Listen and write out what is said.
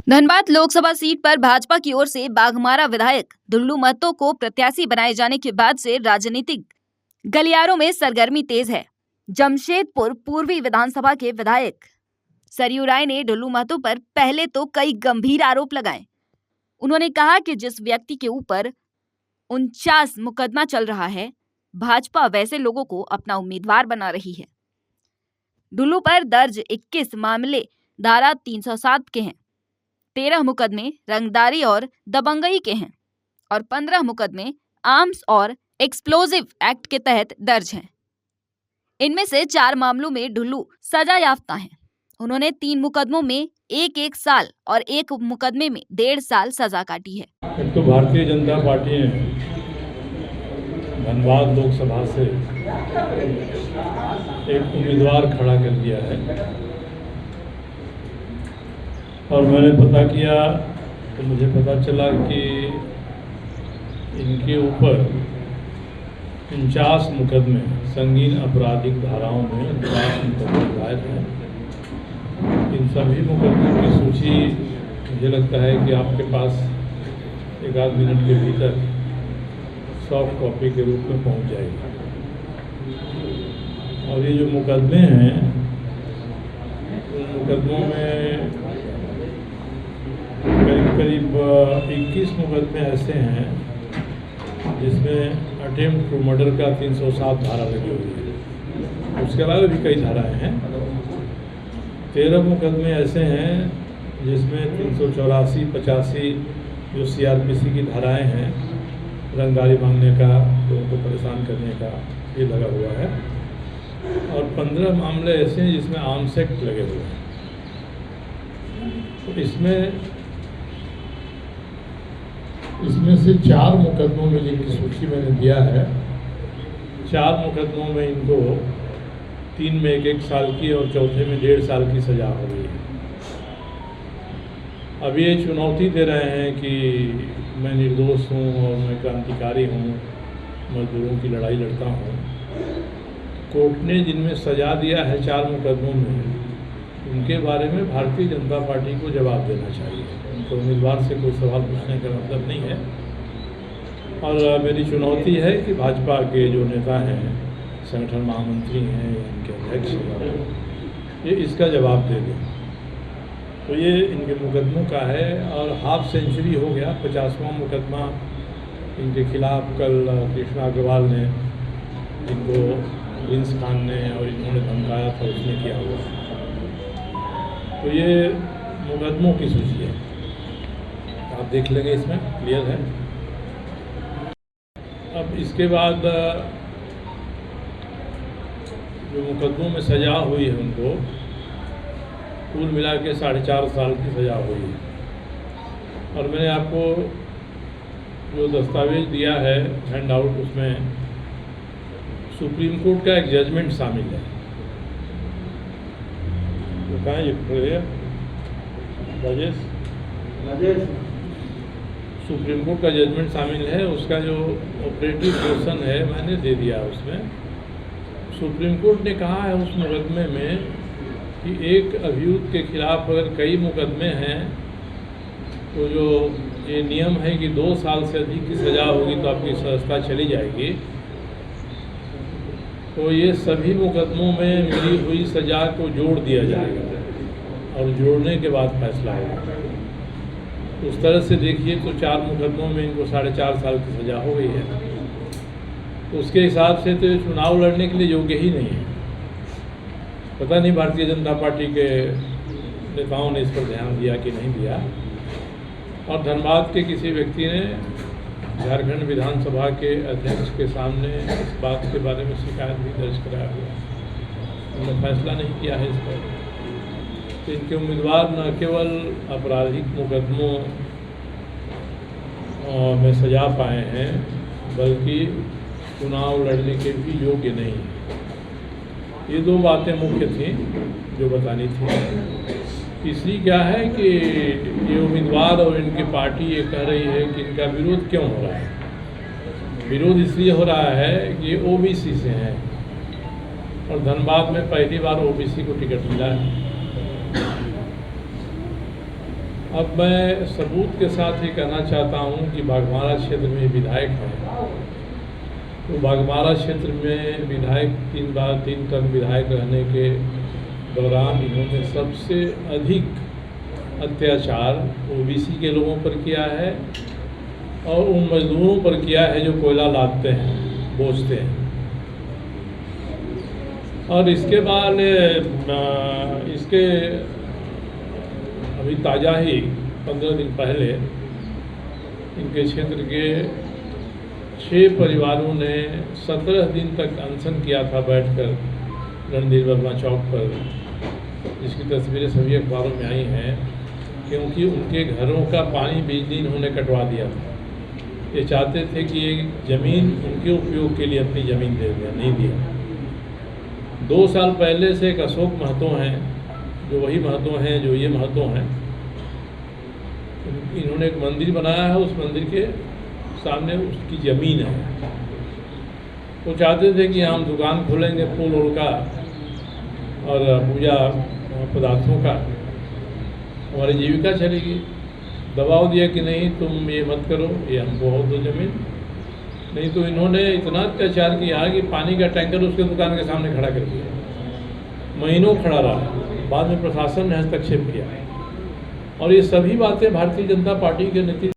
Dhanbad Lok Sabha seat पर भाजपा की ओर से बाघमारा विधायक दुल्लू महतो को प्रत्याशी बनाए जाने के बाद से राजनीतिक गलियारों में सरगर्मी तेज है। जमशेदपुर पूर्वी विधानसभा के विधायक सरयू राय ने दुल्लू महतो पर पहले तो कई गंभीर आरोप लगाए। उन्होंने कहा कि जिस व्यक्ति के ऊपर 49 मुकदमा चल रहा है, भाजपा वैसे लोगों को अपना उम्मीदवार बना रही है। दुल्लू पर दर्ज 21 मामले धारा 307 के हैं, 13 मुकदमे रंगदारी और दबंगई के हैं और 15 मुकदमे आर्म्स और एक्सप्लोजिव एक्ट के तहत दर्ज हैं। इनमें से 4 मामलों में दुल्लू सजा याफ्ता हैं। उन्होंने 3 मुकदमों में 1-1 साल और 1 मुकदमे में 1.5 साल सजा काटी है। एक तो भारतीय जनता पार्टी ने धनबाद लोकसभा से एक उम्मीदवार खड़ा कर दिया है और मैंने पता किया तो मुझे पता चला कि इनके ऊपर 49 मुकदमे संगीन आपराधिक धाराओं में 49 मुकदमे दायर हैं। इन सभी मुकदमों की सूची मुझे लगता है कि आपके पास 1-आध मिनट के भीतर सॉफ्ट कॉपी के रूप में पहुंच जाएगी। और ये जो मुकदमे हैं उन मुकदमों में करीब 21 मुकदमे ऐसे हैं जिसमें अटेम्प्ट टू मर्डर का 307 धारा लगी हुई है। उसके अलावा भी कई धाराएं हैं। 13 मुकदमे ऐसे हैं जिसमें 384, 85 जो CRPC की धाराएं हैं, रंगदारी मांगने का, लोगों को परेशान करने का, ये लगा हुआ है। और 15 मामले ऐसे हैं जिसमें आर्म्स एक्ट लगे हुए हैं। तो इसमें से 4 मुकदमों में जिनकी सूची मैंने दिया है, 4 मुकदमों में इनको 3 में 1-1 साल की और चौथे में 1.5 साल की सजा हो गई है। अब ये चुनौती दे रहे हैं कि मैं निर्दोष हूँ और मैं क्रांतिकारी हूँ, मजदूरों की लड़ाई लड़ता हूँ। कोर्ट ने जिनमें सजा दिया है 4 मुकदमों में, उनके बारे में भारतीय जनता पार्टी को जवाब देना चाहिए। उनको उम्मीदवार से कोई सवाल पूछने का मतलब नहीं है। और मेरी चुनौती है कि भाजपा के जो नेता हैं, संगठन महामंत्री हैं, इनके अध्यक्ष हैं, ये इसका जवाब दे दें। तो ये इनके मुकदमों का है और हाफ सेंचुरी हो गया। 50वां मुकदमा इनके खिलाफ कल कृष्णा अग्रवाल ने, जिनको विंस खान ने और इन्होंने धमकाया था, उसने किया हुआ। तो ये मुकदमों की सूची है, आप देख लेंगे, इसमें क्लियर है। अब इसके बाद जो मुकदमों में सजा हुई है उनको कुल मिला के 4.5 साल की सजा हुई है। और मैंने आपको जो दस्तावेज दिया है हैंड आउट, उसमें सुप्रीम कोर्ट का एक जजमेंट शामिल है। कहाँ ये राजेश, सुप्रीम कोर्ट का जजमेंट शामिल है। उसका जो ऑपरेटिव पोर्शन है मैंने दे दिया। उसमें सुप्रीम कोर्ट ने कहा है उस मुकदमे में कि एक अभियुक्त के खिलाफ अगर कई मुकदमे हैं तो जो ये नियम है कि 2 साल से अधिक की सज़ा होगी तो आपकी सजा चली जाएगी। तो ये सभी मुकदमों में मिली हुई सज़ा को जोड़ दिया जाएगा और जोड़ने के बाद फैसला होगा। उस तरह से देखिए तो 4 मुकदमों में इनको 4.5 साल की सज़ा हो गई है। तो उसके हिसाब से तो चुनाव लड़ने के लिए योग्य ही नहीं है। पता नहीं भारतीय जनता पार्टी के नेताओं ने इस पर ध्यान दिया कि नहीं दिया। और धनबाद के किसी व्यक्ति ने झारखंड विधानसभा के अध्यक्ष के सामने इस बात के बारे में शिकायत भी दर्ज कराया हुआ। उन्होंने फैसला नहीं किया है इस पर। तो इनके उम्मीदवार न केवल आपराधिक मुकदमों में सजा पाए हैं, बल्कि चुनाव लड़ने के भी योग्य नहीं हैं। ये 2 बातें मुख्य थी जो बतानी थी। तीसरी क्या है कि ये उम्मीदवार और इनकी पार्टी ये कह रही है कि इनका विरोध क्यों हो रहा है। विरोध इसलिए हो रहा है कि ये OBC से हैं और धनबाद में पहली बार OBC को टिकट मिला है। अब मैं सबूत के साथ ये कहना चाहता हूँ कि बाघमारा क्षेत्र में विधायक हैं, तो बाघमारा क्षेत्र में विधायक 3 टर्म विधायक रहने के दौरान इन्होंने सबसे अधिक अत्याचार ओबीसी के लोगों पर किया है और उन मजदूरों पर किया है जो कोयला लादते हैं, बोझते हैं। और इसके बाद इसके अभी ताज़ा ही 15 दिन पहले इनके क्षेत्र के 6 परिवारों ने 17 दिन तक अनशन किया था बैठकर रणधीर वर्मा चौक पर, जिसकी तस्वीरें सभी अखबारों में आई हैं, क्योंकि उनके घरों का पानी बिजली इन्होंने कटवा दिया था। ये चाहते थे कि ये ज़मीन उनके उपयोग के लिए अपनी ज़मीन दे दिया, नहीं दिया। 2 साल पहले से एक अशोक महतो हैं, जो वही महतो हैं जो ये महतो हैं, इन्होंने एक मंदिर बनाया है, उस मंदिर के सामने उसकी ज़मीन है। वो चाहते थे कि हम दुकान खोलेंगे फूल वूल का और पूजा पदार्थों का, हमारी जीविका चलेगी। दबाव दिया कि नहीं तुम ये मत करो, ये हमको हो दो ज़मीन। नहीं तो इन्होंने इतना अत्याचार किया कि पानी का टैंकर उसके दुकान के सामने खड़ा कर दिया, महीनों खड़ा रहा। बाद में प्रशासन ने हस्तक्षेप किया और ये सभी बातें भारतीय जनता पार्टी के नीति